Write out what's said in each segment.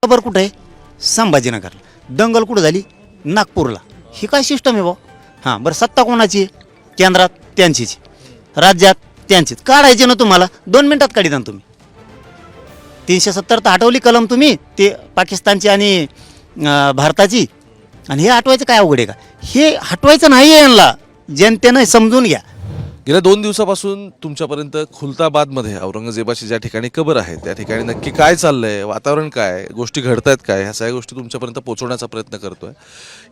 खबर कुठं आहे? संभाजीनगरला. दंगल कुठं झाली? नागपूरला. ही काय सिस्टम आहे भाऊ? हां बरं, सत्ता कोणाची आहे? केंद्रात त्यांचीच, राज्यात त्यांचीच. काढायची ना तुम्हाला 2 मिनिटात काढिता तुम्ही. 370 तर हटवली कलम तुम्ही, ते पाकिस्तानची आणि भारताची. आणि हे हटवायचं काय अवघड आहे का? हे हटवायचं नाही आहे यांना, जनतेनं समजून घ्या. गेल्या 2 दिवसापासून तुमच्यापर्यंत खुलताबादमध्ये औरंगजेबाची ज्या ठिकाणी कबर आहे त्या ठिकाणी नक्की काय चाललंय, वातावरण काय, गोष्टी घडतायत काय, ह्या सगळ्या गोष्टी तुमच्यापर्यंत पोहोचवण्याचा प्रयत्न करतोय.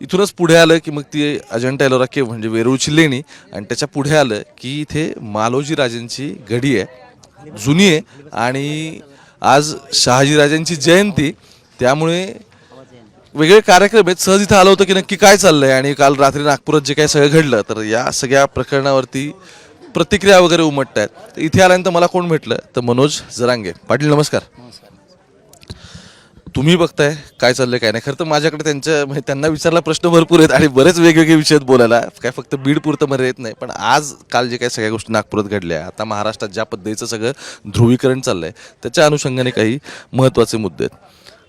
इथूनच पुढे आलं की मग ती अजंठा एलोरा केव्ह म्हणजे वेरूळची लेणी, आणि त्याच्या पुढे आलं की इथे मालोजी राजांची गडी आहे, जुनी आहे, आणि आज शहाजीराजांची जयंती, त्यामुळे वेगळे कार्यक्रम आहेत. सहज इथं आलं होतं की नक्की काय चाललंय, आणि काल रात्री नागपुरात जे काही सगळं घडलं तर या सगळ्या प्रकरणावरती प्रतिक्रिया वगैरे उमटत आहेत. तर इथे आल्यानंतर मला कोण भेटलं तर मनोज जरांगे पाटील. नमस्कार. तुम्ही बघताय काय चाललंय काय नाही. खरं तर माझ्याकडे त्यांना विचारला प्रश्न भरपूर आहेत आणि बरेच वेगवेगळे विषय आहेत बोलायला, काय फक्त बीड पुरतं मध्ये येत नाही. पण आज काल जे काही सगळ्या गोष्टी नागपुरात घडल्या, आता महाराष्ट्रात ज्या पद्धतीचं सगळं ध्रुवीकरण चाललंय त्याच्या अनुषंगाने काही महत्त्वाचे मुद्दे आहेत.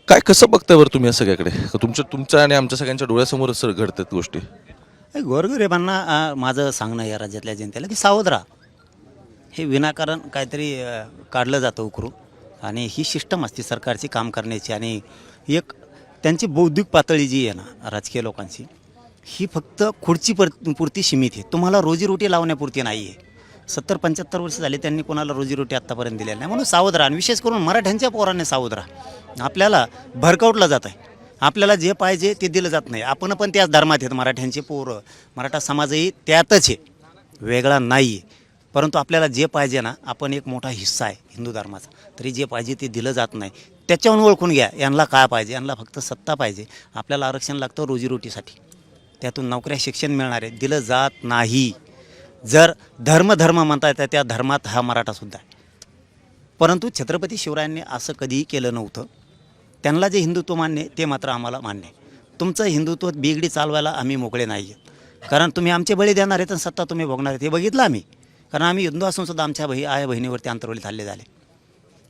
काय कसं बघताय बरं तुम्ही या सगळ्याकडे? तुमच्या आणि आमच्या सगळ्यांच्या डोळ्यासमोर सर घडतात गोष्टी. गोरगरिबांना माझं सांगणं या राज्यातल्या जनतेला की सावध राहा. हे विनाकारण काहीतरी काढलं जातं उकरून, आणि ही सिस्टम असते सरकारची काम करण्याची. आणि एक त्यांची बौद्धिक पातळी जी आहे ना राजकीय लोकांची, ही फक्त खुर्ची पुरती सीमित आहे, तुम्हाला रोजीरोटी लावण्यापुरती नाही आहे. 70-75 वर्ष झाले त्यांनी कोणाला रोजीरोटी आत्तापर्यंत दिलेली नाही. म्हणून सावध राहा. आणि विशेष करून मराठ्यांच्या पोरांनी सावध राहा. आपल्याला भरकवटलं जात आहे, आपल्याला जे पाहिजे ते दिलं जात नाही. आपण पण त्याच धर्मात आहेत, मराठ्यांचे पोरं, मराठा समाजही त्यातच आहे, वेगळा नाही आहे. परंतु आपल्याला जे पाहिजे ना, आपण एक मोठा हिस्सा आहे हिंदू धर्माचा, तरी जे पाहिजे ते दिलं जात नाही. त्याच्याहून ओळखून घ्या यांना काय पाहिजे. यांना फक्त सत्ता पाहिजे. आपल्याला आरक्षण लागतं रोजीरोटीसाठी, त्यातून नोकऱ्या, शिक्षण मिळणार आहे, दिलं जात नाही. जर धर्म म्हणता येतं, त्या धर्मात हा मराठासुद्धा आहे. परंतु छत्रपती शिवरायांनी असं कधीही केलं नव्हतं. त्यांना जे हिंदुत्व मान्य आहे ते मात्र आम्हाला मान्य आहे. तुमचं हिंदुत्व बिगडी चालवायला आम्ही मोकळे नाही आहेत. कारण तुम्ही आमचे बळी देणार आहेत आणि सत्ता तुम्ही भोगणार आहेत, हे बघितलं आम्ही. कारण आम्ही हिंदू असूनसुद्धा आमच्या आया बहिणीवरती अंतर्वलीत हल्ले झाले.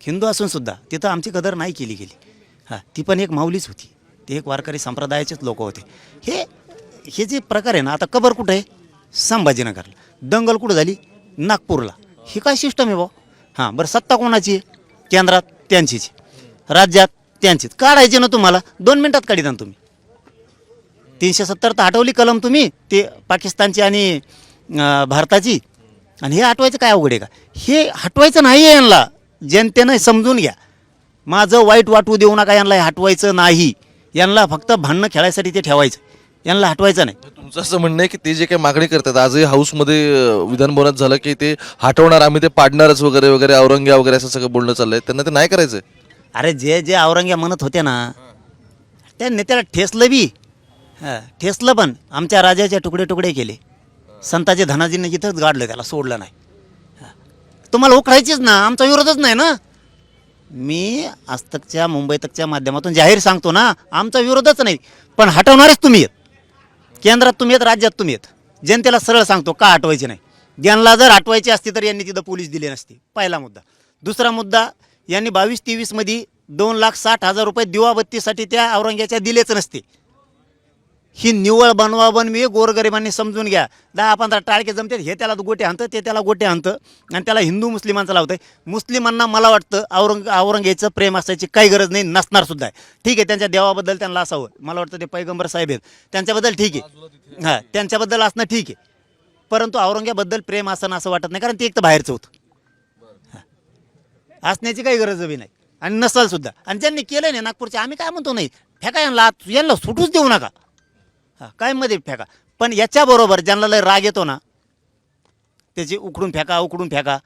हिंदू असूनसुद्धा तिथं आमची कदर नाही केली गेली. हां, ती पण एक माऊलीच होती, ते एक वारकरी संप्रदायाचेच लोक होते. हे जे प्रकार आहे ना, आता कबर कुठं आहे? संभाजीनगरला. दंगल कुठं झाली? नागपूरला. ही काय सिस्टम आहे भाऊ? हां बरं, सत्ता कोणाची आहे? केंद्रात त्यांचीच, राज्यात त्यांचीच. काढायची ना तुम्हाला 2 मिनिटात काढिता तुम्ही. 370 तर हटवली कलम तुम्ही, ते पाकिस्तानची आणि भारताची. आणि हे हटवायचं काय अवघड आहे का? हे हटवायचं नाही आहे यांना, जनतेनं समजून घ्या. माझं वाईट वाटू देऊ नका यांना. हे हटवायचं नाही. यांना फक्त भांडणं खेळायसाठी ते ठेवायचं, यांना हटवायचं नाही. तुमचं असं म्हणणं आहे की ते जे काही मागणी करतात, आजही हाऊसमध्ये विधान भवनात झालं की ते हटवणार, आम्ही ते पाडणारच वगैरे वगैरे, औरंग्या वगैरे असं सगळं बोलणं चाललंय, त्यांना ते नाही करायचं? अरे जे औरंग्या म्हणत होते ना, त्या नेत्याला ठेसलं बी. हां, ठेसलं पण. आमच्या राजाचे तुकडे तुकडे केले. संताचे धनाजींनी जिथंच गाडलं, त्याला सोडलं नाही. तुम्हाला उकळायचीच ना, आमचा विरोधच नाही ना. मी आजतकच्या, मुंबई तकच्या माध्यमातून जाहीर सांगतो ना, आमचा विरोधच नाही. पण हटवणारेच तुम्ही आहेत. केंद्रात तुम्ही आहेत, राज्यात तुम्ही आहेत. जनतेला सरळ सांगतो का हटवायचे नाही. यांना जर हटवायची असती तर यांनी तिथं पोलीस दिले नसते, पहिला मुद्दा. दुसरा मुद्दा, यांनी 22-23 मध्ये 2,60,000 रुपये दिवाबत्तीसाठी त्या औरंग्याच्या दिलेच नसते. ही निवळ बनवाबनवी गोरगरिबांनी समजून घ्या. 10-15 टाळके जमतात, हे त्याला गोटे आणतं, ते त्याला गोटे आणतं, आणि त्याला हिंदू मुस्लिमांचं लावतंय. मुस्लिमांना मला वाटतं औरंग्याचं प्रेम असायची काही गरज नाही, नसणार सुद्धा आहे. ठीक आहे, त्यांच्या देवाबद्दल त्यांना असावं. मला वाटतं ते पैगंबर साहेब आहेत, त्यांच्याबद्दल ठीक आहे. हां, त्यांच्याबद्दल असणं ठीक आहे. परंतु औरंग्याबद्दल प्रेम असणं असं वाटत नाही, कारण ते एक तर बाहेरचं होतं. असण्याची काही गरज बी नाही, आणि नसाल सुद्धा. आणि ज्यांनी केलं नाही नागपूरचे, आम्ही काय म्हणतो नाही, फेका यांना सुटूच देऊ नका. हां, काय मध्ये फेका. पण याच्याबरोबर ज्यांना लय राग येतो ना, त्याची उकडून फेका,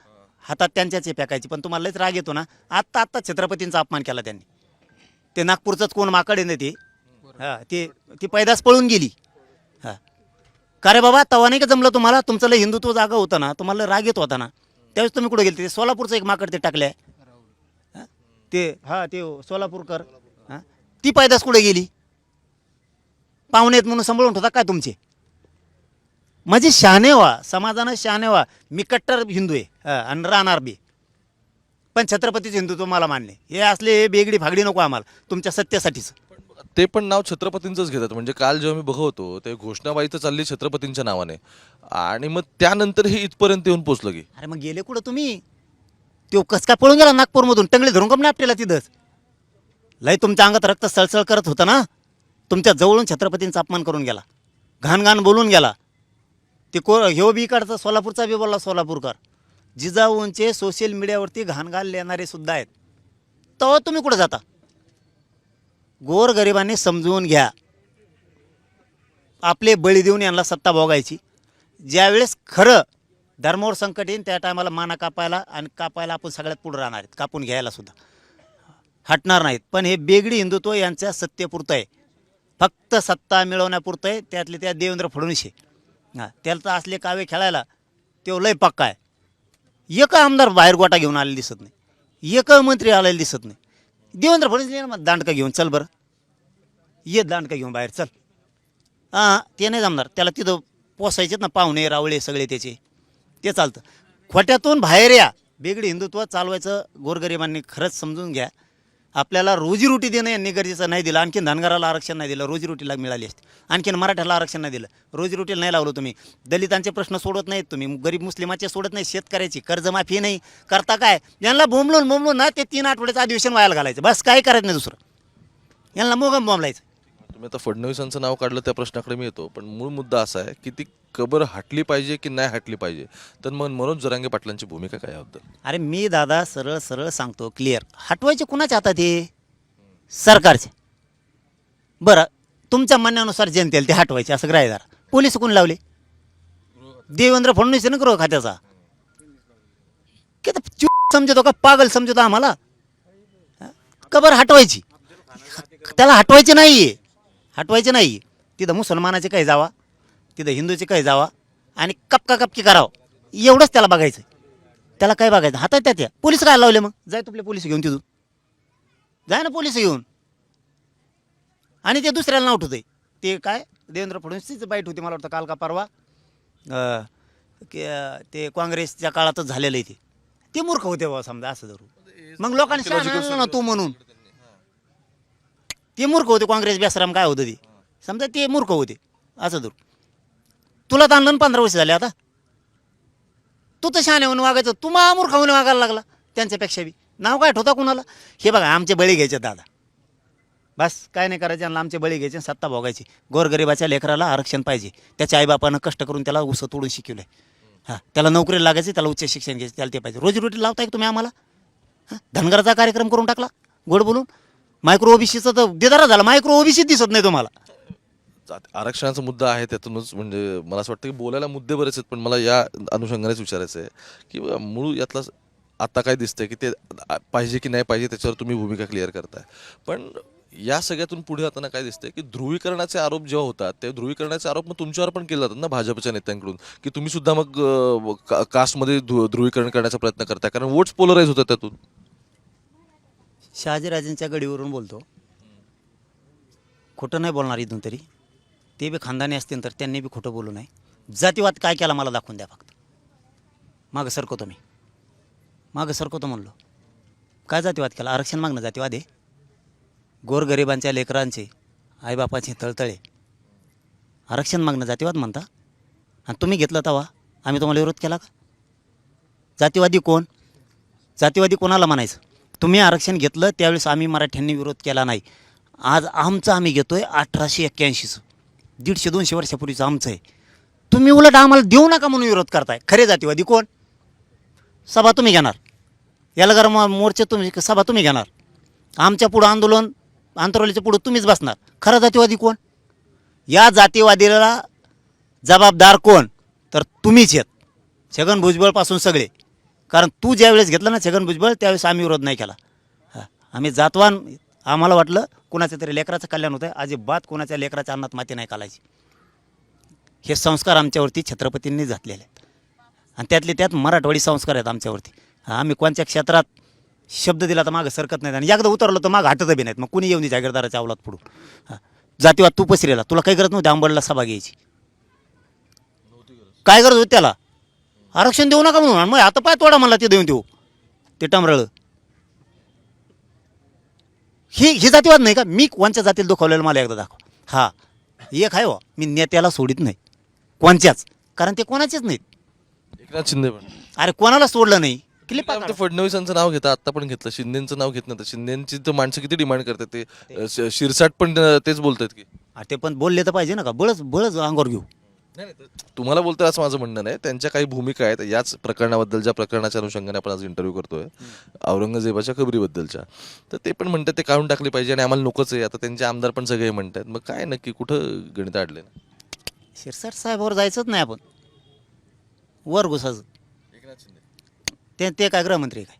हातात त्यांच्याच फेकायची. पण तुम्हाला लयच राग येतो ना, आत्ता छत्रपतींचा अपमान केला त्यांनी. ते नागपूरचंच कोण माकड आहे ना ते. हां, ती पैदास पळून गेली. हां, का रे बाबा, तवा नाही का जमलं तुम्हाला? तुमचं लय हिंदुत्व जागा होतं ना, तुम्हाला राग येत होता ना, त्यावेळेस तुम्ही कुठे गेले? ते सोलापूरचं एक माकड ते टाकलंय. ते सोलापूरकर. हां, ती पैदास कुठे गेली? पाहुणे आहेत म्हणून सांभाळून ठेवता काय तुमचे? म्हणजे शहाणे व्हा, समाजानं शहाणे व्हा. मी कट्टर हिंदू आहे आणि राहणार बी. पण छत्रपतीचं हिंदुत्व मला मान्य आहे. हे असले हे बेगडी फागडी नको आम्हाला तुमच्या सत्तेसाठीच. ते पण नाव छत्रपतींचंच घेतात. म्हणजे काल जेव्हा मी बघवतो ते घोषणाबाई तर चालली छत्रपतींच्या नावाने आणि मग त्यानंतर हे इथपर्यंत येऊन पोचलं की अरे मग गेले कुठं तुम्ही? तो कस काय पळून गेला नागपूरमधून? टंगळे धरून कम नाही आपल्याला तिथंच. लय तुमच्या अंगात रक्त सळसळ करत होतं ना. तुमच्या जवळून छत्रपतींचा अपमान करून गेला, घाण घाण बोलून गेला. ते ह्यो बी काढचा सोलापूरचा बी बोलला सोलापूरकर. जिजाऊंचे सोशल मीडियावरती घाणघाण लिहिणारे सुद्धा आहेत. तेव्हा तुम्ही कुठं जाता? गोरगरिबांनी समजून घ्या, आपले बळी देऊन यांना सत्ता भोगायची. ज्यावेळेस खरं धर्मावर संकट येईन त्या टायमाला माना कापायला आणि कापायला आपण सगळ्यात पुढे राहणार आहेत, कापून घ्यायला सुद्धा हटणार नाहीत. पण हे बेगडी हिंदुत्व यांच्या सत्तेपुरतं आहे, फक्त सत्ता मिळवण्यापुरतं आहे. त्यातले त्या देवेंद्र फडणवीस हां, त्याला तर असले कावे खेळायला तो लय पक्का आहे. एक आमदार बाहेर गोटा घेऊन आलेला दिसत नाही, एक मंत्री आलेला दिसत नाही. देवेंद्र फडणवीस दांडका घेऊन चल बरं, ये दांडका घेऊन बाहेर चल. हां, ते नाही जमणार. त्याला तिथं पोसायचेत ना पाहुणे रावळे सगळे त्याचे, ते चालतं. खोट्यातून बाहेर या. बेगडी हिंदुत्व चालवायचं गोरगरिबांनी खरंच समजून घ्या. आपल्याला रोजीरोटी देणं यांनी गरजेचं नाही दिलं. आणखीन धनगराला आरक्षण नाही दिलं, रोजीरोटीला मिळाली असते. आणखीन मराठ्याला आरक्षण नाही दिलं, रोजीरोटीला नाही लावलं तुम्ही. दलितांचे प्रश्न सोडत नाहीत तुम्ही, गरीब मुस्लिमाचे सोडत नाही, शेतकऱ्याची कर्जमाफी नाही करता. काय यांना बोंबलून ना ते 3 आठवड्याचं अधिवेशन व्हायला घालायचं, बस काही करायचं नाही दुसरं. यांना मोगम बोंबलायचं. तुम्ही आता फडणवीसांचं नाव काढलं त्या प्रश्नाकडे मी येतो. पण मूळ मुद्दा असा आहे की ती कबर हटली पाहिजे की नाही हटली पाहिजे. तर मग मनोज जरांगे पाटलांची भूमिका काय याबद्दल? अरे मी दादा सरळ सरळ सांगतो, क्लिअर. हटवायचे कुणाच्या हातात हे? सरकारचे. बरं, तुमच्या म्हणण्यानुसार जनतेला ते हटवायचे असं ग्राह्य धरा. पोलीस कोण लावले? देवेंद्र फडणवीस ना गृह खात्याचा. की समजतो का, पागल समजतो आम्हाला? कबर हटवायची, त्याला हटवायचे नाही, हटवायचे नाही. तिथं मुसलमानाचे काही जावा, तिथं हिंदूचे काही जावा आणि कपका कपकी करावं, एवढंच त्याला बघायचं. त्याला काय बघायचं? हातात त्या पोलीस काय लावले? मग जाय तुपले पोलीस घेऊन तिथून, जाय ना पोलीस घेऊन. आणि ते दुसऱ्याला नाव ठेवतंय. ते काय देवेंद्र फडणवीसचीच बाईट होती मला वाटतं काल का परवा, ते काँग्रेसच्या काळातच झालेलं आहे. ते मूर्ख होते बाबा समजा असं धरू. मग लोकांनी सांगितलं ना तू म्हणून, ते मूर्ख होते. काँग्रेस बेसराम काय होतं ते समजा, ते मूर्ख होते असं धरू. तुला तर आणलं 15 वर्ष झाले आता, तू तर शहाणे म्हणून वागायचं, तू मूर्ख म्हणून वागायला लागला. त्यांच्यापेक्षा बी नाव काय ठेवता कुणाला? हे बघा, आमचे बळी घ्यायचे दादा, बस काय नाही करायचे. यांना आमचे बळी घ्यायचे, सत्ता भोगायची. गोरगरिबाच्या लेकराला आरक्षण पाहिजे. त्याच्या आईबापानं कष्ट करून त्याला उसं तोडून शिकवलं आहे. हां, त्याला नोकरीला लागायची, त्याला उच्च शिक्षण घ्यायचं, त्याला ते पाहिजे. रोजीरोटी लावताय तुम्ही आम्हाला. हां, धनगराचा कार्यक्रम करून टाकला गोड बोलून. मायक्रो ओबीसीचं तर देदारा झाला, मायक्रो ओबीसीच दिसत नाही तुम्हाला. आरक्षणाचा मुद्दा आहे त्यातूनच. म्हणजे मला असं वाटतं की बोलायला मुद्दे बरेच आहेत, पण मला या अनुषंगानेच विचारायचं आहे की मूळ यातला आता काय दिसतंय की ते पाहिजे की नाही पाहिजे त्याच्यावर तुम्ही भूमिका क्लिअर करताय. पण या सगळ्यातून पुढे जाताना काय दिसतंय की ध्रुवीकरणाचे आरोप जेव्हा होतात ते ध्रुवीकरणाचे आरोप मग तुमच्यावर पण केले जातात ना भाजपच्या नेत्यांकडून, की तुम्ही सुद्धा मग कास्टमध्ये ध्रुवीकरण करण्याचा प्रयत्न करताय, कारण वोट्स पोलराईज होतात त्यातून. शहाजीराजेंच्या गडीवरून बोलतो, खोटं नाही बोलणार इथून तरी. ते बी खानदानी असतील तर त्यांनी बी खोटं बोलू नये. जातीवाद काय केला मला दाखवून द्या फक्त. मागं सरकवतो मी, मागं सरकवतो म्हणलो. काय जातीवाद केला? आरक्षण मागणं जातीवाद आहे? गोरगरिबांच्या लेकरांचे आईबापाचे तळतळे आरक्षण मागणं जातीवाद म्हणता? आणि तुम्ही घेतलं तेव्हा आम्ही तुम्हाला विरोध केला का? जातीवादी कोण? जातीवादी कोणाला म्हणायचं? तुम्ही आरक्षण घेतलं त्यावेळेस आम्ही मराठ्यांनी विरोध केला नाही. आज आमचं आम्ही घेतोय 1881चं, 150-200 वर्षापूर्वीचं आमचं आहे. तुम्ही उलट आम्हाला देऊ नका म्हणून विरोध करताय. खरे जातीवादी कोण? सभा तुम्ही घेणार, याला जर मोर्चे तुम्ही सभा तुम्ही घेणार, आमच्या पुढं आंदोलन आंतरवलीच्या पुढं तुम्हीच बसणार. खरा जातीवादी कोण? या जातीवादीला जबाबदार कोण? तर तुम्हीच आहेत, छगन भुजबळपासून सगळे. कारण तू ज्यावेळेस घेतलं ना छगन भुजबळ त्यावेळेस आम्ही विरोध नाही केला. आम्ही जातवान, आम्हाला वाटलं कुणाच्या तरी लेकराचं कल्याण होतं. अजिबात कोणाच्या लेकराच्या अन्नात माती नाही घालायची. हे संस्कार आमच्यावरती छत्रपतींनी घातलेले आहेत आणि त्यातले त्यात मराठवाडी संस्कार आहेत आमच्यावरती. आम्ही कोणत्या क्षेत्रात शब्द दिला तर मागं सरकत नाहीत आणि एकदा उतरलं तर मागं हटत बी नाहीत. मग कुणी येऊन दे जागीरदाराच्या अवलात पुढून. जातीवाद तू पसरेला, तुला काही गरज नव्हती आंबडला सभा घ्यायची. काय गरज होती त्याला? आरक्षण देऊ नका म्हणून. मग आता पाय तोडा म्हणला ते देऊन देऊ ते टमरळ. ही जातीवाद नाही का? मी कोणच्या जातीला दुखावलेलं मला एकदा दाखवा. हा एक आहे मी नेत्याला सोडित नाही कोणच्याच, कारण ते कोणाचेच नाहीत. एकनाथ शिंदे पण अरे कोणाला सोडलं नाही. क्लिप ते फडणवीसांचं नाव घेतात, आता पण घेतलं, शिंदेचं नाव घेत नाही. शिंदेची तर माणसं किती डिमांड करतात, ते शिरसाट पण तेच बोलतात की ते पण बोलले तर पाहिजे ना का? बळच बळच अंगावर घेऊ. तुम्हाला बोलतोय असं माझं म्हणणं नाही, त्यांच्या काही भूमिका आहेत याच प्रकरणाबद्दल, ज्या प्रकरणाच्या अनुषंगाने आपण आज इंटरव्ह्यू करतोय औरंगजेबाच्या कबरीबद्दलच्या, तर ते पण म्हणतात ते काढून टाकले पाहिजे आणि आम्हाला नकोच आहे. आता त्यांचे आमदार पण सगळे म्हणतात. मग काय नक्की कुठं गणित अडले ना? शिरसाट साहेबावर जायचंच नाही आपण, वर घुसायचं. ते काय गृहमंत्री काय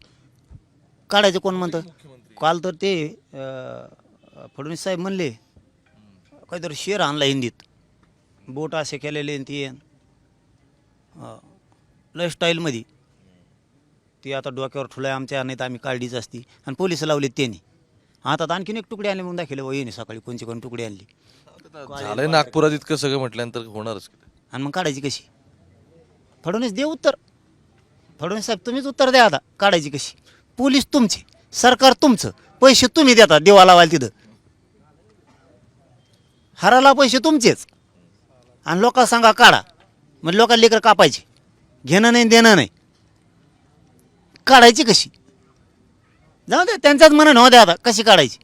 काढायचं? कोण म्हणतं? काल तर ते फडणवीस साहेब म्हणले काहीतरी शेर आणला हिंदीत, बोट असे केलेले ती लय स्टाईलमध्ये. ती आता डोक्यावर ठुलाय आमच्या, नाही तर आम्ही काढलीच असती. आणि पोलिस लावले त्यांनी. आता आणखीन एक तुकडे आणले म्हणून दाखवले येणे सकाळी कोणची कोण तुकडे आणली. झालंय नागपुरात इतकं सगळं म्हटल्यानंतर होणारच. आणि मग काढायची कशी? फडणवीस दे उत्तर. फडणवीस साहेब तुम्हीच उत्तर द्या. आता काढायची कशी? पोलीस तुमचे, सरकार तुमचं, पैसे तुम्ही देता देवा लावायला तिथं. हराला पैसे तुमचेच आणि लोकांना सांगा काढा, मग लोकांना लेकरं कापायचे. घेणं नाही देणं नाही. काढायची कशी? जाऊ दे, त्यांच्याच मनाने हो द्या. आता कशी काढायची?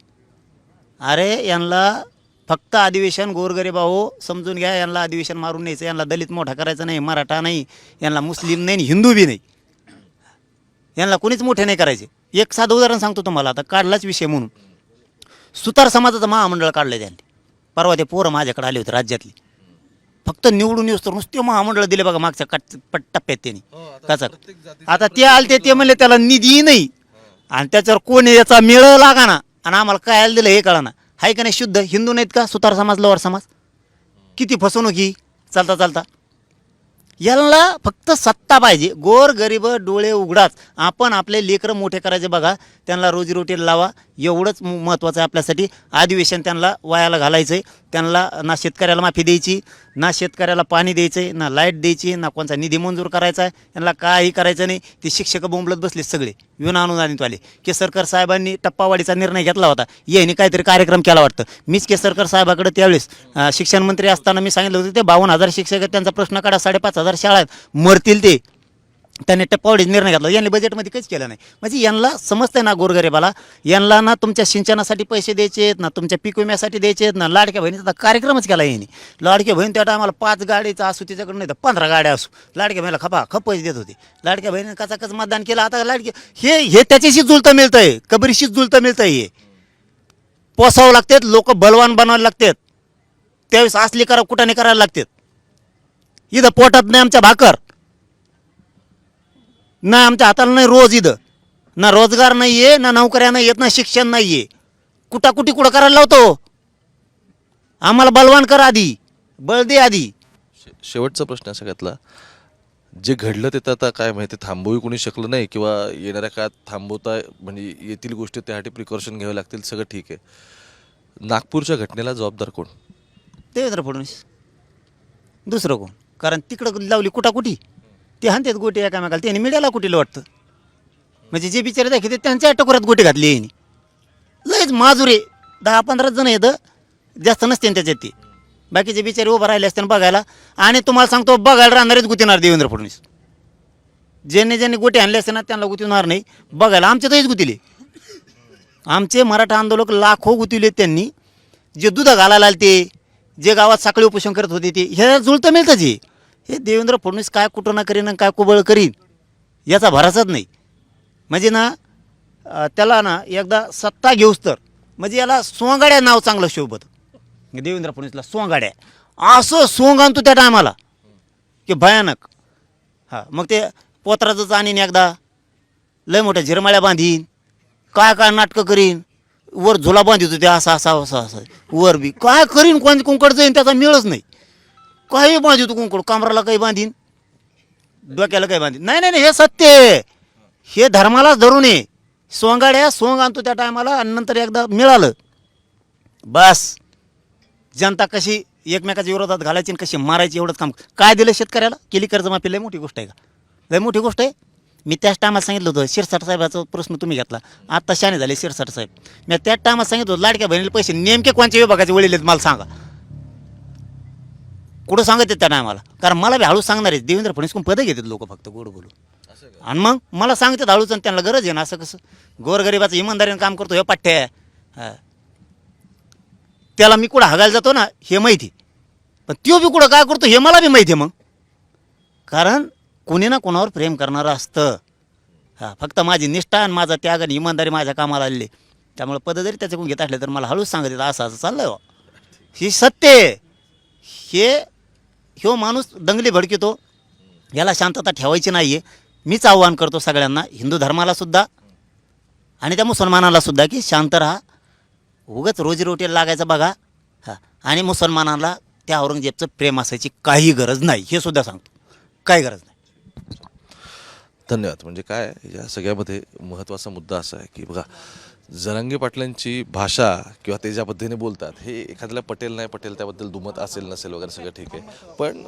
अरे यांना फक्त अधिवेशन गोरगरीबाहो समजून घ्या. यांना अधिवेशन मारून न्यायचं, यांना दलित मोठा करायचा नाही, मराठा नाही, यांना मुस्लिम नाही, हिंदू बी नाही, यांना कोणीच मोठे नाही करायचे. एक साधं उदाहरण सांगतो तुम्हाला, आता काढलाच विषय म्हणून. सुतार समाजाचं महामंडळ काढलं त्यांनी. परवा ते पोरं माझ्याकडे आले होते राज्यातली. फक्त निवडून येऊस तर नुसते महामंडळ दिले बघा मागच्या टप्प्यात त्यांनी. त्याचा आता ते आलते, ते म्हणले त्याला निधी नाही आणि त्याच्यावर कोणी याचा मेळ लागा ना, आणि आम्हाला काय दिलं हे कळा ना. हाय का नाही? शुद्ध हिंदू नाहीत का सुतार समाज, लोअर समाज? किती फसवणूक ही चालता चालता. यांना फक्त सत्ता पाहिजे. गोर गरीब डोळे उघडाच. आपण आपले लेकरं मोठे करायचे बघा, त्यांना रोजीरोटीला लावा, एवढंच महत्त्वाचं आहे आपल्यासाठी. अधिवेशन त्यांना वायाला घालायचं आहे. त्यांना ना शेतकऱ्याला माफी द्यायची, ना शेतकऱ्याला पाणी द्यायचं आहे, ना लाईट द्यायची, ना कोणता निधी मंजूर करायचा आहे. यांना काही करायचं नाही. ते शिक्षक बोंबलत बसले सगळे विना अनुदानितवाले. केसरकर साहेबांनी टप्पावाढीचा निर्णय घेतला होता, यांनी काहीतरी कार्यक्रम केला वाटतं. मीच केसरकर साहेबाकडे त्यावेळेस शिक्षण मंत्री असताना मी सांगितलं होतं, ते 52,000 शिक्षक आहेत, त्यांचा प्रश्न काढा. 5,500 शाळा आहेत, मरतील ते. त्यांनी टप्पावाढीचा निर्णय घेतला. यांनी बजेटमध्ये काहीच केलं नाही. म्हणजे यांना समजतंय ना गोरगरिबाला, यांना ना तुमच्या सिंचनासाठी पैसे द्यायचे आहेत, ना तुमच्या पीक विम्यासाठी द्यायचे आहेत, ना लाडक्या बहिणीचा कार्यक्रमच केला यांनी. लाडक्या बहीण त्या टायमाला 5 गाडीचा असू, तिच्याकडे नाही तर 15 गाड्या असू, लाडक्या बहिणीला खप पैसे देत होते. लाडक्या बहिणीने कचाकच मतदान केलं. आता लाडके हे त्याच्याशी जुळतं मिळतंय, कबरीशीच जुळतं मिळतंय. हे पोसावं लागतात, लोक बलवान बनवायला लागतात, त्यावेळेस असली करा कुठाने करायला लागतात. इथं पोटात नाही आमच्या भाकर, ना आमच्या हाताला नाही रोज, इथं ना रोजगार नाही आहे, ना नोकऱ्या नाही येत, ना शिक्षण नाही आहे. कुठं करायला लावतो? आम्हाला बलवान कर आधी, बळ दे आधी. शेवटचा प्रश्न आहे सगळ्यातला, जे घडलं ते तर आता काय माहिती थांबवू कोणी शकलं नाही, किंवा येणाऱ्या काळात थांबवता म्हणजे येतील गोष्टी त्यासाठी प्रिकॉशन घ्यावे लागतील, सगळं ठीक आहे. नागपूरच्या घटनेला जबाबदार कोण? देवेंद्र फडणवीस, दुसरं कोण? कारण तिकडं लावली कुठाकुठी, ते हाणतात गोटी एकामेकाला. त्यांनी मीडियाला कुठेला वाटतं, म्हणजे जे बिचारे दाखवते त्यांच्या टकोऱ्यात गोटी घातली यांनी. लयच माजुरे 10-15 जण येतं, जास्त नसते त्याच्यात. ते बाकीचे बिचारे उभं राहिले असते बघायला. आणि तुम्हाला सांगतो, बघायला राहणारेच गुतीणार देवेंद्र फडणवीस. ज्यांनी गोटी आणले असते ना त्यांना गुतीवणार नाही. बघायला आमचे तरीच गुतीले. आमचे मराठा आंदोलक लाखो गुतीले त्यांनी. जे दूध घालायला आले ते, जे गावात साखळी उपोषण करत होते ते, हे जुळतं मिळतं. जे हे देवेंद्र फडणवीस काय कुठं ना करीन आणि काय कुबळ करीन याचा भरोसाच नाही. म्हणजे ना त्याला ना एकदा सत्ता घेऊस तर, म्हणजे याला सोंगाड्या नाव चांगलं शोभत. देवेंद्र फडणवीसला सोंगाड्या, असं सोंग आणतो त्या टायमाला की भयानक. हां, मग ते पोत्राचंच आणीन एकदा, लय मोठ्या झिरमाळ्या बांधीन, काय नाटकं करीन, वर झुला बांधित होते असं वर बी काय करीन, कोण कुंकड जाईन त्याचा मिळच नाही. काही बांधितो कुंकड, कमराला काही बांधीन, डोक्याला काही बांधीन. नाही, हे सत्य, हे धर्मालाच धरून ये. सोंगाड्या सोंग आणतो त्या टायमाला, आणि नंतर एकदा मिळालं बस. जनता कशी एकमेकाच्या विरोधात घालायची आणि कशी मारायची, एवढंच काम. काय दिलं शेतकऱ्याला? केली कर्जमाफी. लय मोठी गोष्ट आहे का? लय मोठी गोष्ट आहे. मी त्याच टायमात सांगितलं होतं शिरसाट साहेबाचा प्रश्न तुम्ही घेतला आत्ता शाने झाले शिरसाट साहेब. मी त्याच टायमात सांगितलं होतं लाडक्या बहिणीला पैसे नेमके कोणत्या विभागाचे वळील आहेत मला सांगा. कुठं सांगत आहेत त्या टायमाला, कारण मला बी हळूच सांगणार आहे. देवेंद्र फडणवीस कोण पदं घेतात लोक फक्त गोड बोलून, आणि मग मला सांगतात हळूच, आणि त्यांना गरज आहे ना. असं कसं गोरगरिबाचं इमानदारीनं काम करतो हे पाठ्य आहे. त्याला मी कुठं हगायला जातो ना हे माहिती, पण तो बी कुठं काय करतो हे मला बी माहिती आहे. मग कारण कोणी ना कोणावर प्रेम करणारं असतं. हां, फक्त माझी निष्ठा आणि माझा त्याग आणि इमानदारी माझ्या कामाला आलेली, त्यामुळे पद जरी त्याच्याकडून घेत असले तर मला हळूच सांगत येतं असं असं चाललं आहे. ही सत्य आहे. ह्यो माणूस दंगली भडकितो, याला शांतता ठेवायची नाही आहे. मीच आव्हान करतो सगळ्यांना, हिंदू धर्माला सुद्धा आणि त्या मुसलमानाला सुद्धा, की शांत राहा. उगाच रोजीरोटीला लागायचं बघा. हां, आणि मुसलमानाला त्या औरंगजेबचं प्रेम असायची काही गरज नाही, हे सुद्धा सांगतो. काही गरज नाही. धन्यवाद. म्हणजे काय या सगळ्यामध्ये महत्त्वाचा मुद्दा असा आहे की बघा, जरांगे पाटलांची भाषा किंवा ते ज्या पद्धतीने बोलतात हे एखाद्याला पटेल नाही पटेल, त्याबद्दल दुमत असेल नसेल वगैरे सगळं ठीक आहे. पण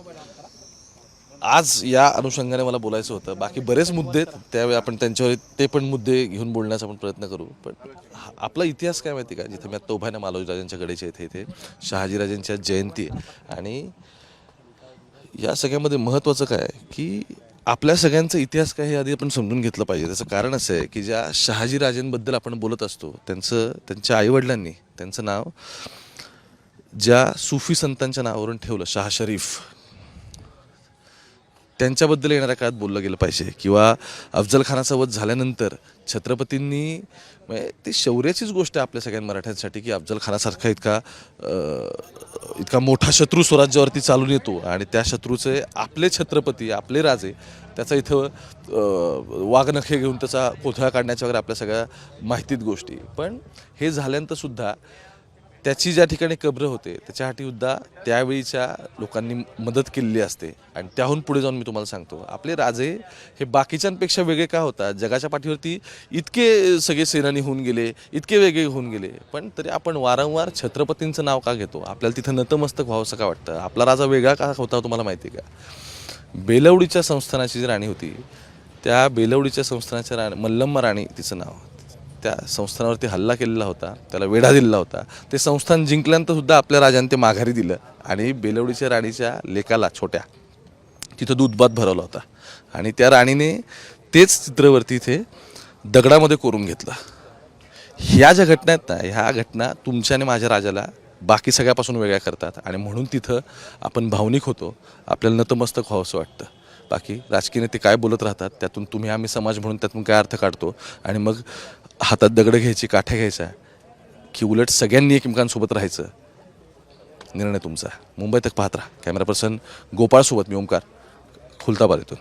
आज या अनुषंगाने मला बोलायचं होतं. बाकी बरेच मुद्दे आहेत, त्यावेळी आपण त्यांच्यावर ते पण मुद्दे घेऊन बोलण्याचा आपण प्रयत्न करू. पण आपला इतिहास काय माहिती का, जिथं मी आत्ता उभा आहे ना मालोजीराजांच्या गडाच्या इथे शहाजीराजांच्या जयंती आहे. आणि या सगळ्यामध्ये महत्त्वाचं काय आहे की आपल्या सगळ्यांचा इतिहास काय हे आधी आपण समजून घेतलं पाहिजे. त्याचं कारण असं आहे की ज्या शहाजीराजांबद्दल आपण बोलत असतो त्यांच्या आईवडिलांनी त्यांचं नाव ज्या सुफी संतांच्या नावावरून ठेवलं, शाह शरीफ, त्यांच्याबद्दल येणाऱ्या काळात बोललं गेलं पाहिजे. किंवा अफजल खानाचा वध झाल्यानंतर छत्रपतींनी, म्हणजे ती शौर्याचीच गोष्ट आहे आपल्या सगळ्या मराठ्यांसाठी की अफजल खानासारखा इतका मोठा शत्रू स्वराज्यावरती चालून येतो आणि त्या शत्रूचे आपले छत्रपती, आपले राजे त्याचा इथं वाघनखे घेऊन त्याचा कोथळा काढण्याच्या वगैरे आपल्या सगळ्या माहितीत गोष्टी. पण हे झाल्यानंतर सुद्धा त्याची ज्या ठिकाणी कब्र होते त्याच्यासाठी सुद्धा त्यावेळीच्या लोकांनी मदत केलेली असते. आणि त्याहून पुढे जाऊन मी तुम्हाला सांगतो, आपले राजे हे बाकीच्यांपेक्षा वेगळे का होतात. जगाच्या पाठीवरती इतके सगळे सेनानी होऊन गेले, इतके वेगळे होऊन गेले, पण तरी आपण वारंवार छत्रपतींचं नाव का घेतो. आपल्याला तिथं नतमस्तक व्हावं असं का वाटतं. आपला राजा वेगळा का होता तुम्हाला माहिती आहे का. बेलवडीच्या संस्थानाची जी राणी होती, त्या बेलवडीच्या संस्थानाच्या मल्लम्मा राणी तिचं नाव, त्या संस्थानावरती हल्ला केलेला होता, त्याला वेढा दिलेला होता. ते संस्थान जिंकल्यानंतर सुद्धा आपल्या राजाने ते माघारी दिलं आणि बेलवडीच्या राणीच्या लेकाला छोट्या तिथं दूधभात भरवला होता. आणि त्या राणीने तेच चित्रवरती इथे दगडामध्ये कोरून घेतलं. ह्या ज्या घटना आहेत ना, ह्या घटना तुमच्या आणि माझ्या राजाला बाकी सगळ्यापासून वेगळ्या करतात. आणि म्हणून तिथं आपण भावनिक होतो, आपल्याला नतमस्तक व्हावं असं वाटतं. बाकी राजकीय नेते काय बोलत राहतात, त्यातून तुम्ही आम्ही समाज म्हणून त्यातून काय अर्थ काढतो आणि मग हातात दगडं घ्यायची, काठ्या घ्यायचा, की उलट सगळ्यांनी एकमेकांसोबत राहायचं, निर्णय तुमचा. मुंबई तक पाहत राहा. कॅमेरा पर्सन गोपाळसोबत मी ओमकार, खुलताबाद येतो.